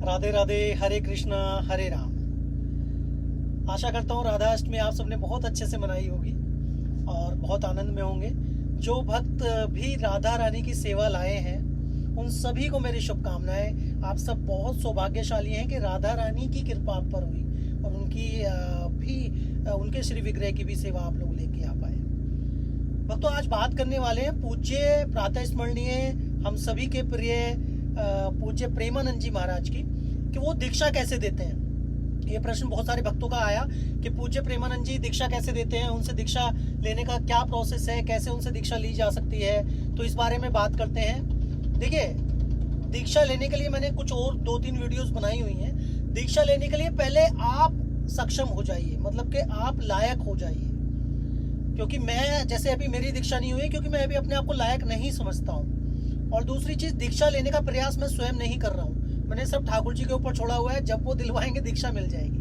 राधे राधे, हरे कृष्णा हरे राम। आशा करता हूँ राधा अष्टमी आप सबने बहुत अच्छे से मनाई होगी और बहुत आनंद में होंगे। जो भक्त भी राधा रानी की सेवा लाए हैं उन सभी को मेरी शुभकामनाएं। आप सब बहुत सौभाग्यशाली हैं कि राधा रानी की कृपा आप पर हुई और उनके श्री विग्रह की भी सेवा आप लोग लेके आ पाए। भक्तों, आज बात करने वाले हैं पूज्य प्रातः स्मरणीय हम सभी के प्रिय पूज्य प्रेमानंद जी महाराज की, कि वो दीक्षा कैसे देते हैं। ये प्रश्न बहुत सारे भक्तों का आया कि पूज्य प्रेमानंद जी दीक्षा कैसे देते हैं, उनसे दीक्षा लेने का क्या प्रोसेस है, कैसे उनसे दीक्षा ली जा सकती है। तो इस बारे में बात करते हैं। देखिए, दीक्षा लेने के लिए मैंने कुछ और 2-3 वीडियोस बनाई हुई हैं। दीक्षा लेने के लिए पहले आप सक्षम हो जाइए, मतलब कि आप लायक हो जाइए। क्योंकि मैं जैसे अभी मेरी दीक्षा नहीं हुई क्योंकि मैं अभी अपने आप को लायक नहीं समझता हूँ। और दूसरी चीज, दीक्षा लेने का प्रयास मैं स्वयं नहीं कर रहा हूँ, मैंने सब ठाकुर जी के ऊपर छोड़ा हुआ है। जब वो दिलवाएंगे दीक्षा मिल जाएगी।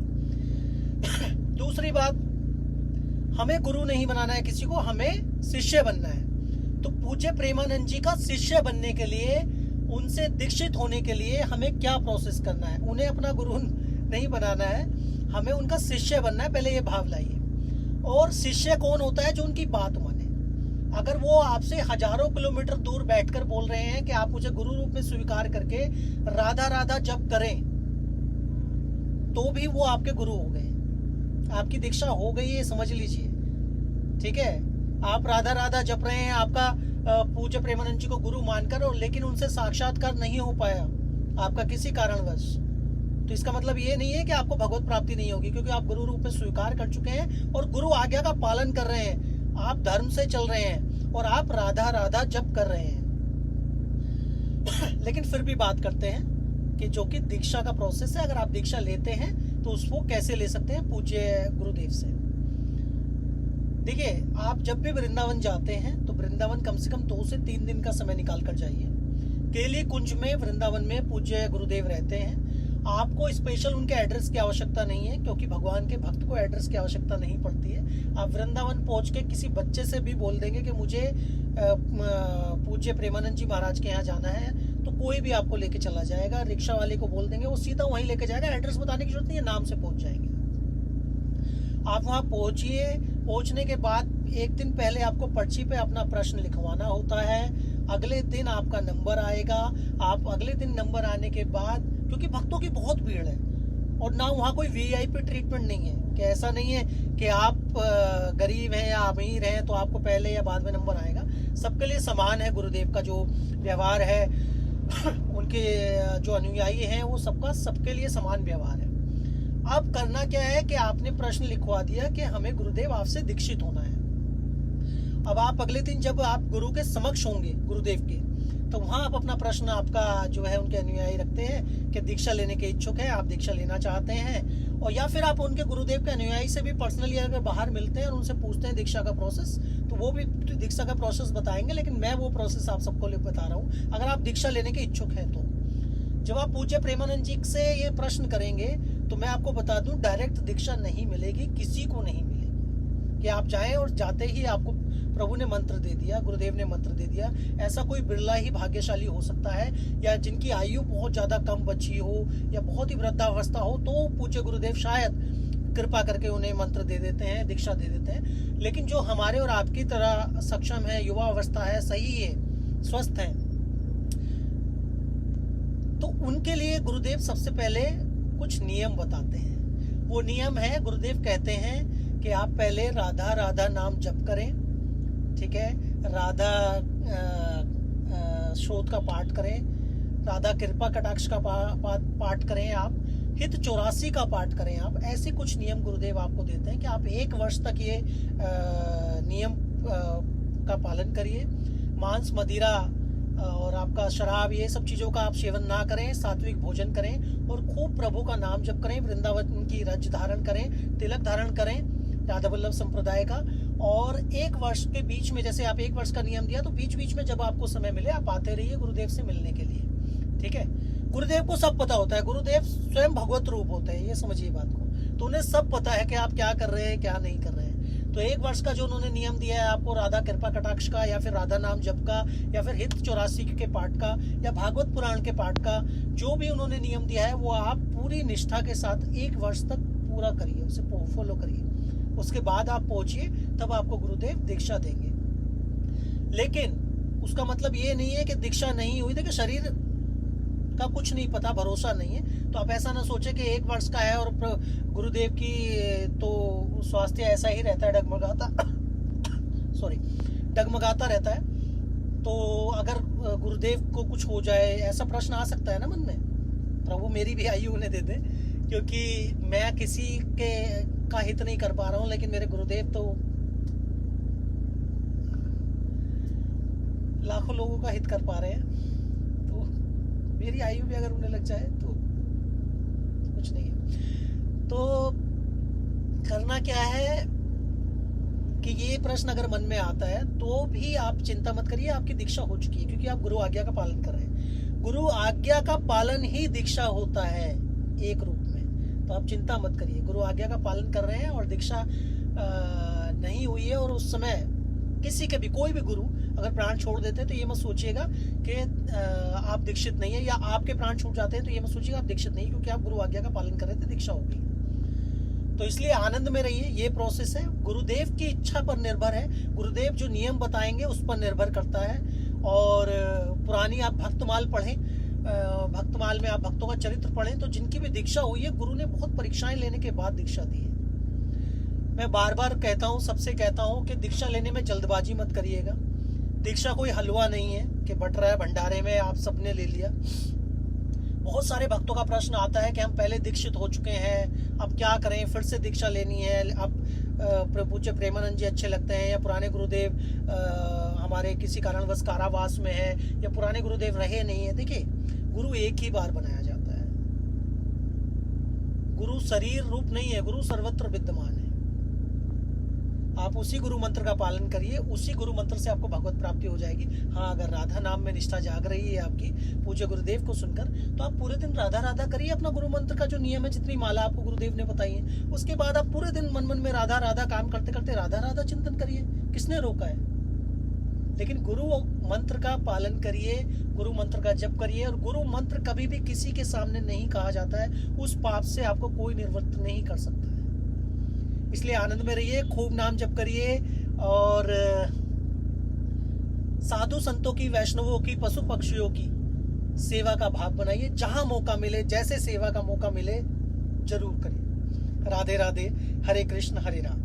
दूसरी बात, हमें गुरु नहीं बनाना है किसी को, हमें शिष्य बनना है। तो पूज्य प्रेमानंद जी का शिष्य बनने के लिए, उनसे दीक्षित होने के लिए हमें क्या प्रोसेस करना है। उन्हें अपना गुरु नहीं बनाना है, हमें उनका शिष्य बनना है। पहले ये भाव लाइए। और शिष्य कौन होता है? जो उनकी बात माने। अगर वो आपसे हजारों किलोमीटर दूर बैठकर बोल रहे हैं कि आप मुझे गुरु रूप में स्वीकार करके राधा राधा जप करें, तो भी वो आपके गुरु हो गए, आपकी दीक्षा हो गई है, समझ लीजिए। ठीक है, आप राधा राधा जप रहे हैं आपका पूज्य प्रेमानंद जी को गुरु मानकर, और लेकिन उनसे साक्षात्कार नहीं हो पाया आपका किसी कारणवश, तो इसका मतलब ये नहीं है कि आपको भगवत प्राप्ति नहीं होगी, क्योंकि आप गुरु रूप में स्वीकार कर चुके हैं और गुरु आज्ञा का पालन कर रहे हैं। आप धर्म से चल रहे हैं और आप राधा राधा जप कर रहे हैं। लेकिन फिर भी बात करते हैं कि जो कि दीक्षा का प्रोसेस है। अगर आप दीक्षा लेते हैं तो उसको कैसे ले सकते हैं पूज्य गुरुदेव से। देखिए, आप जब भी वृंदावन जाते हैं तो वृंदावन कम से कम 2 से 3 दिन का समय निकाल कर जाइए। केली कुंज में वृंदावन में पूज्य गुरुदेव रहते हैं। आपको स्पेशल उनके एड्रेस की आवश्यकता नहीं है, क्योंकि भगवान के भक्त को एड्रेस की आवश्यकता नहीं पड़ती है। आप वृंदावन पहुंच के किसी बच्चे से भी बोल देंगे कि मुझे पूज्य प्रेमानंद जी महाराज के यहाँ जाना है, तो कोई भी आपको लेके चला जाएगा। रिक्शा वाले को बोल देंगे, वो सीधा वहीं लेके जाएगा। एड्रेस बताने की जरूरत नहीं है, नाम से पहुंच जाएंगे। आप वहाँ पहुंचिए। पहुंचने के बाद एक दिन पहले आपको पर्ची पे अपना प्रश्न लिखवाना होता है। अगले दिन आपका नंबर आएगा। आप अगले दिन नंबर आने के बाद, क्योंकि भक्तों की बहुत भीड़ है और ना वहाँ कोई वीआईपी ट्रीटमेंट नहीं है, कि ऐसा नहीं है कि आप गरीब हैं या अमीर हैं तो आपको पहले या बाद में नंबर आएगा। सबके लिए समान है। गुरुदेव का जो व्यवहार है, उनके जो अनुयायी हैं, वो सबके लिए समान व्यवहार है। अब करना क्या है कि आपने प्रश्न लिखवा दिया कि हमें गुरुदेव आपसे दीक्षित होना है। अब आप अगले दिन जब आप गुरु के समक्ष होंगे, गुरुदेव के, तो वहाँ आप अपना प्रश्न आपका जो है उनके अनुयायी रखते हैं कि दीक्षा लेने के इच्छुक है, आप दीक्षा लेना चाहते हैं। और या फिर आप उनके गुरुदेव के अनुयायी से भी पर्सनली अगर बाहर मिलते हैं और उनसे पूछते हैं दीक्षा का प्रोसेस, तो वो भी दीक्षा का प्रोसेस बताएंगे। लेकिन मैं वो प्रोसेस आप सबको बता रहा हूँ अगर आप दीक्षा लेने के इच्छुक हैं। तो जब आप पूज्य प्रेमानंद जी से ये प्रश्न करेंगे तो मैं आपको बता दूं, डायरेक्ट दीक्षा नहीं मिलेगी, किसी को नहीं मिलेगी कि आप जाएं और जाते ही आपको प्रभु ने मंत्र दे दिया, गुरुदेव ने मंत्र दे दिया। ऐसा कोई बिरला ही भाग्यशाली हो सकता है, या जिनकी आयु बहुत ज्यादा कम बची हो या बहुत ही वृद्धावस्था हो, तो पूज्य गुरुदेव शायद कृपा करके उन्हें मंत्र दे देते हैं, दीक्षा दे देते हैं। लेकिन जो हमारे और आपकी तरह सक्षम है, युवा अवस्था है, सही है, स्वस्थ है, तो उनके लिए गुरुदेव सबसे पहले कुछ नियम बताते हैं। वो नियम है, गुरुदेव कहते हैं कि आप पहले राधा राधा नाम जप करें। ठीक है, राधा श्रोत का पाठ करें, राधा कृपा कटाक्ष का पाठ करें, आप हित 84 का पाठ करें। आप ऐसे कुछ नियम गुरुदेव आपको देते हैं कि आप 1 वर्ष तक ये नियम का पालन करिए। मांस, मदिरा और आपका शराब, ये सब चीज़ों का आप सेवन ना करें। सात्विक भोजन करें और खूब प्रभु का नाम जप करें। वृंदावन की रज धारण करें, तिलक धारण करें राधा वल्लभ संप्रदाय का। और 1 वर्ष के बीच में, जैसे आप 1 वर्ष का नियम दिया, तो बीच बीच में जब आपको समय मिले आप आते रहिए गुरुदेव से मिलने के लिए। ठीक है, गुरुदेव को सब पता होता है। गुरुदेव स्वयं भगवत रूप होते हैं, ये समझिए बात को। तो उन्हें सब पता है कि आप क्या कर रहे हैं, क्या नहीं कर रहे हैं। तो 1 वर्ष का जो उन्होंने नियम दिया है आपको, राधा कृपा कटाक्ष का या फिर राधा नाम जप का या फिर हित 84 के पाठ का या भागवत पुराण के पाठ का, जो भी उन्होंने नियम दिया है वो आप पूरी निष्ठा के साथ 1 वर्ष तक पूरा करिए, उसे फॉलो करिए। उसके बाद आप पहुंचिए, तब आपको गुरुदेव दीक्षा देंगे। लेकिन उसका मतलब ये नहीं है कि दीक्षा नहीं हुई। देखिए, शरीर का कुछ नहीं पता, भरोसा नहीं है, तो आप ऐसा ना सोचे कि 1 वर्ष का है और गुरुदेव की तो स्वास्थ्य ऐसा ही रहता है, डगमगाता सॉरी डगमगाता रहता है, तो अगर गुरुदेव को कुछ हो जाए, ऐसा प्रश्न आ सकता है ना मन में। प्रभु मेरी भी आयु उन्हें दे दे, क्योंकि मैं किसी के का हित नहीं कर पा रहा हूँ, लेकिन मेरे गुरुदेव तो लाखों लोगों का हित कर पा रहे हैं, तो मेरी आयु भी अगर उन्हें लग जाए तो कुछ नहीं है। तो करना क्या है कि ये प्रश्न अगर मन में आता है तो भी आप चिंता मत करिए, आपकी दीक्षा हो चुकी है, क्योंकि आप गुरु आज्ञा का पालन कर रहे हैं। गुरु आज्ञा का पालन ही दीक्षा होता है एक रूप में। तो आप चिंता मत करिए, गुरु आज्ञा का पालन कर रहे हैं और दीक्षा नहीं हुई है, और उस समय किसी के भी कोई भी गुरु अगर प्राण छोड़ देते हैं तो ये मत सोचिएगा कि आप दीक्षित नहीं है, या आपके प्राण छूट जाते हैं तो ये मत सोचिएगा आप दीक्षित नहीं, क्योंकि आप गुरु आज्ञा का पालन कर रहे थे, दीक्षा हो गई। तो इसलिए आनंद में रहिए, ये प्रोसेस है, गुरुदेव की इच्छा पर निर्भर है, गुरुदेव जो नियम बताएंगे उस पर निर्भर करता है। और पुरानी आप भक्तमाल पढ़ें, भक्तमाल में आप भक्तों का चरित्र पढ़ें, तो जिनकी भी दीक्षा हुई है, गुरु ने बहुत परीक्षाएं लेने के बाद दीक्षा दी है। मैं बार बार कहता हूँ, सबसे कहता हूँ कि दीक्षा लेने में जल्दबाजी मत करिएगा। दीक्षा कोई हलवा नहीं है कि बट रहा है भंडारे में आप सबने ले लिया। बहुत सारे भक्तों का प्रश्न आता है कि हम पहले दीक्षित हो चुके हैं, अब क्या करें, फिर से दीक्षा लेनी है, अब पूज्य प्रेमानंद जी अच्छे लगते हैं, या पुराने गुरुदेव हमारे किसी कारणवश कारावास में है, या पुराने गुरुदेव रहे नहीं है। देखिए, गुरु एक ही बार बनाया जाता है, गुरु शरीर रूप नहीं है, गुरु सर्वत्र विद्यमान है। आप उसी गुरु मंत्र का पालन करिए, उसी गुरु मंत्र से आपको भगवत प्राप्ति हो जाएगी। हाँ, अगर राधा नाम में निष्ठा जाग रही है आपकी पूज्य गुरुदेव को सुनकर, तो आप पूरे दिन राधा राधा करिए। अपना गुरु मंत्र का जो नियम है, जितनी माला आपको गुरुदेव ने बताई है, उसके बाद आप पूरे दिन मन मन में राधा राधा काम करते करते राधा राधा चिंतन करिए। किसने रोका है? लेकिन गुरु मंत्र का पालन करिए, गुरु मंत्र का जप करिए। और गुरु मंत्र कभी भी किसी के सामने नहीं कहा जाता है, उस पाप से आपको कोई निवृत्त नहीं कर सकता है। इसलिए आनंद में रहिए, खूब नाम जप करिए, और साधु संतों की, वैष्णवों की, पशु पक्षियों की सेवा का भाव बनाइए। जहां मौका मिले, जैसे सेवा का मौका मिले, जरूर करिए। राधे राधे, हरे कृष्ण हरे राम।